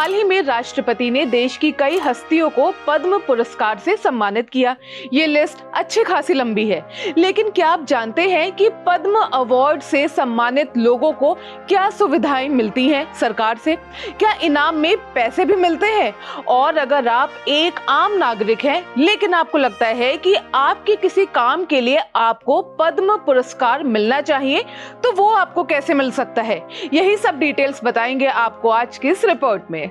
हाल ही में राष्ट्रपति ने देश की कई हस्तियों को पद्म पुरस्कार से सम्मानित किया। ये लिस्ट अच्छी खासी लंबी है, लेकिन क्या आप जानते हैं कि पद्म अवार्ड से सम्मानित लोगों को क्या सुविधाएं मिलती हैं सरकार से? क्या इनाम में पैसे भी मिलते हैं? और अगर आप एक आम नागरिक हैं, लेकिन आपको लगता है कि आपके किसी काम के लिए आपको पद्म पुरस्कार मिलना चाहिए, तो वो आपको कैसे मिल सकता है? यही सब डिटेल्स बताएंगे आपको आज की इस रिपोर्ट में।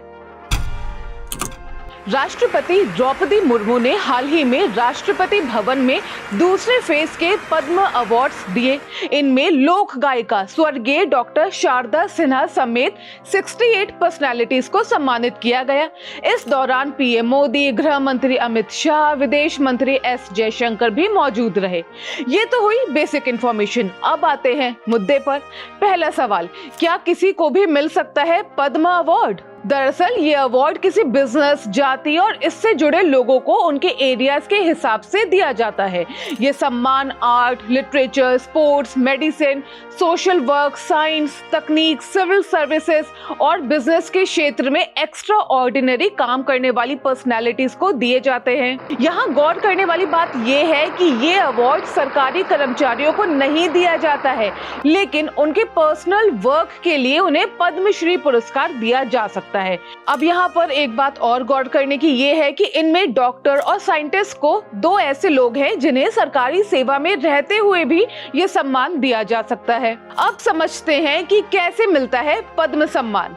राष्ट्रपति द्रौपदी मुर्मू ने हाल ही में राष्ट्रपति भवन में दूसरे फेज के पद्म अवार्ड्स दिए। इनमें लोक गायिका स्वर्गीय डॉक्टर शारदा सिन्हा समेत 68 पर्सनालिटीज को सम्मानित किया गया। इस दौरान पीएम मोदी, गृह मंत्री अमित शाह, विदेश मंत्री एस जयशंकर भी मौजूद रहे। ये तो हुई बेसिक इंफॉर्मेशन। अब आते हैं मुद्दे पर। पहला सवाल, क्या किसी को भी मिल सकता है पद्म अवार्ड? दरअसल ये अवार्ड किसी बिजनेस, जाति और इससे जुड़े लोगों को उनके एरियाज के हिसाब से दिया जाता है। ये सम्मान art, literature, sports, medicine, social work, science, तकनीक, सिविल सर्विसेज और बिजनेस के क्षेत्र में एक्स्ट्रा ऑर्डिनरी काम करने वाली पर्सनैलिटीज को दिए जाते हैं। यहाँ गौर करने वाली बात यह है कि ये अवार्ड सरकारी कर्मचारियों को नहीं दिया जाता है, लेकिन उनके पर्सनल वर्क के लिए उन्हें पद्मश्री पुरस्कार दिया जा सकता है। अब यहाँ पर एक बात और गौर करने की ये है कि इनमें डॉक्टर और साइंटिस्ट को दो ऐसे लोग हैं जिन्हें सरकारी सेवा में रहते हुए भी ये सम्मान दिया जा सकता है। अब समझते हैं कि कैसे मिलता है पद्म सम्मान।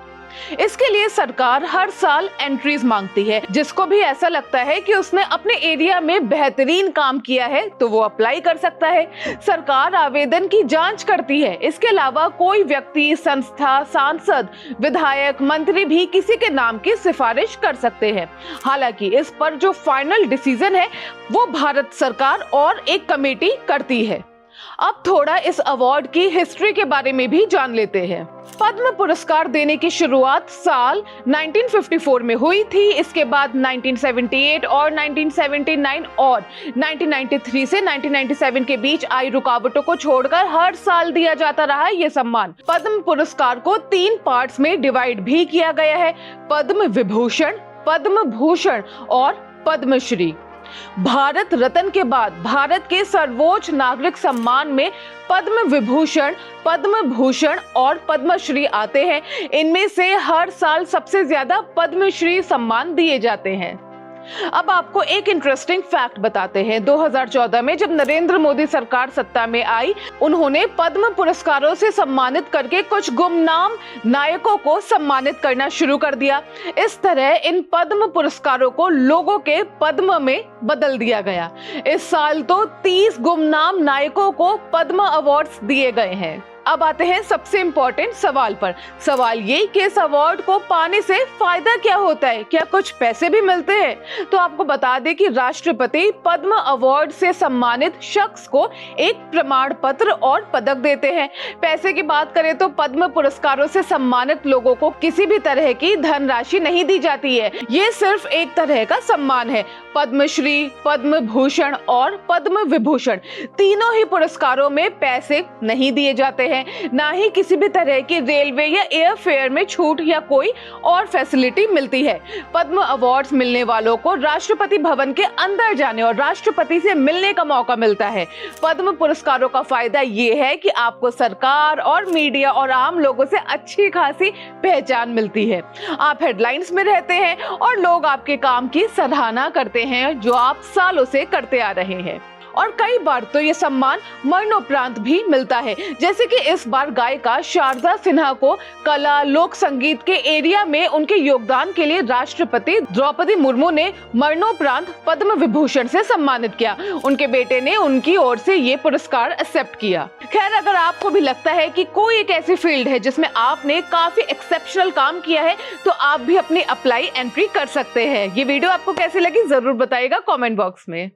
इसके लिए सरकार हर साल एंट्रीज मांगती है। जिसको भी ऐसा लगता है कि उसने अपने एरिया में बेहतरीन काम किया है तो वो अप्लाई कर सकता है। सरकार आवेदन की जांच करती है। इसके अलावा कोई व्यक्ति, संस्था, सांसद, विधायक, मंत्री भी किसी के नाम की सिफारिश कर सकते हैं। हालांकि इस पर जो फाइनल डिसीजन है वो भारत सरकार और एक कमेटी करती है। अब थोड़ा इस अवार्ड की हिस्ट्री के बारे में भी जान लेते हैं। पद्म पुरस्कार देने की शुरुआत साल 1954 में हुई थी। इसके बाद 1978 और 1979 और 1993 से 1997 के बीच आई रुकावटों को छोड़कर हर साल दिया जाता रहा ये सम्मान। पद्म पुरस्कार को 3 पार्ट्स में डिवाइड भी किया गया है: पद्म विभूषण, पद्म भूषण और पद्मश्री। भारत रत्न के बाद भारत के सर्वोच्च नागरिक सम्मान में पद्म विभूषण, पद्म भूषण और पद्मश्री आते हैं। इनमें से हर साल सबसे ज्यादा पद्मश्री सम्मान दिए जाते हैं। अब आपको एक इंटरेस्टिंग फैक्ट बताते हैं। 2014 में जब नरेंद्र मोदी सरकार सत्ता में आई, उन्होंने पद्म पुरस्कारों से सम्मानित करके कुछ गुमनाम नायकों को सम्मानित करना शुरू कर दिया। इस तरह इन पद्म पुरस्कारों को लोगों के पद्म में बदल दिया गया। इस साल तो 30 गुमनाम नायकों को पद्म अवार्ड्स दिए गए हैं। अब आते हैं सबसे इम्पोर्टेंट सवाल पर। सवाल ये कि इस अवार्ड को पाने से फायदा क्या होता है? क्या कुछ पैसे भी मिलते हैं? तो आपको बता दें कि राष्ट्रपति पद्म अवार्ड से सम्मानित शख्स को एक प्रमाण पत्र और पदक देते हैं। पैसे की बात करें तो पद्म पुरस्कारों से सम्मानित लोगों को किसी भी तरह की धनराशि नहीं दी जाती है। ये सिर्फ एक तरह का सम्मान है। पद्मश्री, पद्म भूषण और पद्म विभूषण तीनों ही पुरस्कारों में पैसे नहीं दिए जाते हैं। ना ही किसी भी तरह की रेलवे या एयर फेयर में छूट या कोई और फैसिलिटी मिलती है। पद्म अवार्ड्स मिलने वालों को राष्ट्रपति भवन के अंदर जाने और राष्ट्रपति से मिलने का मौका मिलता है। पद्म पुरस्कारों का फायदा ये है कि आपको सरकार और मीडिया और आम लोगों से अच्छी खासी पहचान मिलती है। आप हेडलाइंस में रहते हैं और लोग आपके काम की सराहना करते हैं जो आप सालों से करते आ रहे हैं। और कई बार तो ये सम्मान मरणोपरांत भी मिलता है। जैसे कि इस बार गायिका शारदा सिन्हा को कला, लोक संगीत के एरिया में उनके योगदान के लिए राष्ट्रपति द्रौपदी मुर्मू ने मरणोपरांत पद्म विभूषण से सम्मानित किया। उनके बेटे ने उनकी ओर से ये पुरस्कार एक्सेप्ट किया। खैर, अगर आपको भी लगता है कि कोई एक ऐसी फील्ड है जिसमें आपने काफी एक्सेप्शनल काम किया है, तो आप भी अपनी अप्लाई एंट्री कर सकते हैं। ये वीडियो आपको कैसी लगी जरूर बताइएगा कमेंट बॉक्स में।